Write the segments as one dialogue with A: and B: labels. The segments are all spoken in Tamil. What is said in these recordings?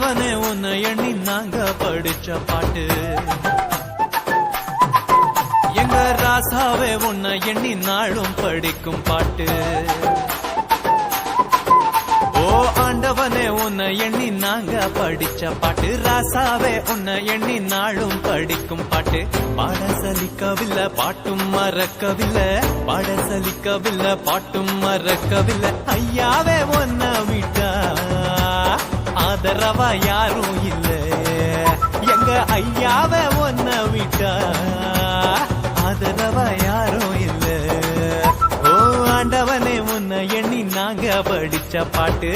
A: ஆண்டவனே உன்னை எண்ணி நாங்க படிச்ச பாட்டு. எங்க ராசாவே உன்னை எண்ணி நாளும் படிக்கும் பாட்டு. ஓ ஆண்டவனே உன்னை எண்ணி நாங்க படிச்ச பாட்டு. ராசாவே உன்னை எண்ணி நாளும் படிக்கும் பாட்டு. பாட சலிக்கவில்லை பாட்டும் மறக்கவில்லை, பாட சலிக்கவில்லை பாட்டும் மறக்கவில்லை. ஐயாவே உன்னை விட்டா ஆதரவா யாரும் இல்ல. எங்க ஐயாவே உன்னை விட்டா ஆதரவா யாரும் இல்ல. ஓ ஆண்டவனே உன்னை எண்ணி நாங்க படிச்ச பாட்டு.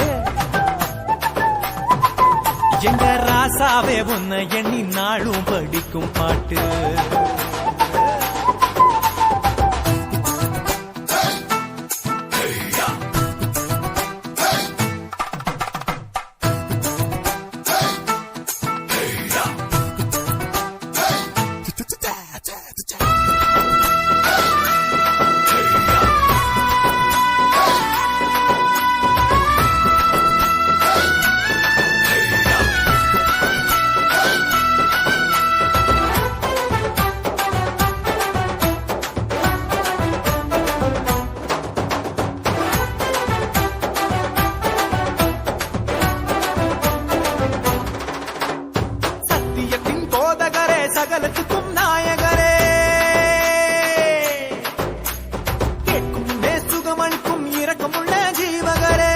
A: எங்க ராசாவே உன்னை எண்ணி நாளும் படிக்கும் பாட்டு. சகலத்துக்கும் நாயகரே, கேட்கும் சுகமளிக்கும் இரக்கமுள்ள ஜீவகரே.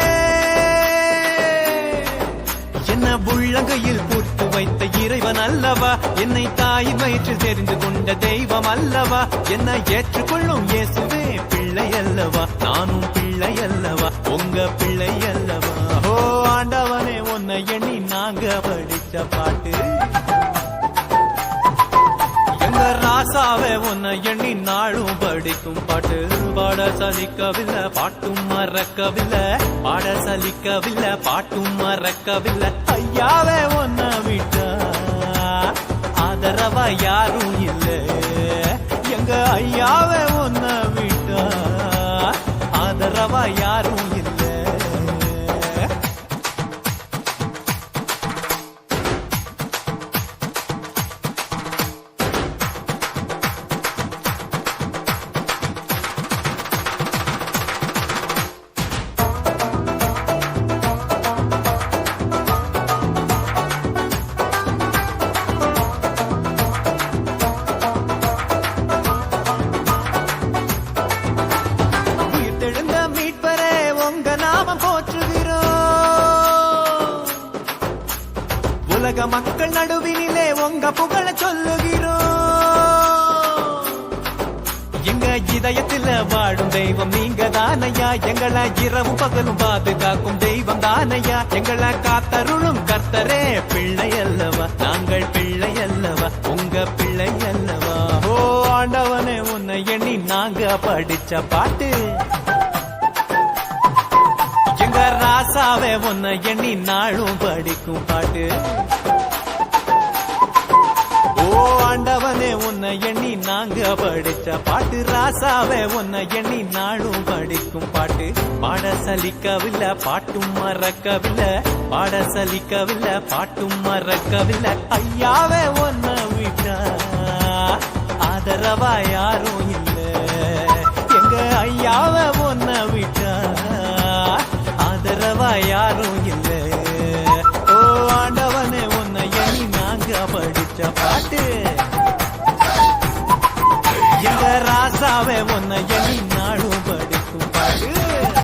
A: என்ன உள்ளங்கையில் பூர்த்து வைத்த இறைவன் அல்லவா, என்னை தாயின் வயிற்றில் தெரிந்து கொண்ட தெய்வம் அல்லவா. என்னை ஏற்றுக்கொள்ளும் இயேசுவே பிள்ளை அல்லவா, நானும் பிள்ளை அல்லவா, உங்க பிள்ளை அல்லவா. ஓ ஆண்டவனே உன்னை எண்ணி நாங்க படிச்ச பாட்டு. ராசாவே உன்னை எண்ணி நாளும் படிக்கும் பாட்டு. பாட சலிக்கவில்லை பாட்டும் மறக்கவில்லை, பாட சலிக்கவில்லை பாட்டும் மறக்கவில்லை. ஐயாவே உன்னை விட்டா ஆதரவா யாரும் இல்ல. எங்க ஐயாவே உன்னை விட்டா ஆதரவா யாரும் இல்ல. உலக மக்கள் நடுவினிலே உங்க புகழ சொல்லுகிறோம். எங்க இதயத்தில் வாழும் தெய்வம் நீங்க தானையா, எங்களை இரவும் பகலும் பாதுகாக்கும் தெய்வம் தானையா. எங்களை காத்தருளும் கர்த்தரே பிள்ளை அல்லவா, நாங்கள் பிள்ளை அல்லவா, உங்க பிள்ளை அல்லவா. ஓ ஆண்டவனே உன்னை எண்ணி நாங்க படிச்ச பாட்டு. எங்க ராசாவே உன்னை எண்ணி நாளும் படிக்கும் பாட்டு. ஓ ஆண்டவனே உன்னை எண்ணி நாங்க படிச்ச பாட்டு. ராசாவே உன்னை எண்ணி நாளும் படிக்கும் பாட்டு. பாட சலிக்கவில்லை பாட்டும் மறக்கவில்லை, பாட சலிக்கவில்லை பாட்டும் மறக்கவில்லை. ஐயாவே உன்னை விட்டா ஆதரவா யாரும் இல்ல. எங்க ஐயாவே உன்னை விட்டா ஆதரவா யாரும் இல்ல. ஓ ஆண்டவனே உன்னை எண்ணி நாங்க படிச்ச பாட்டு. எங்க ராசாவே உன்னை எண்ணி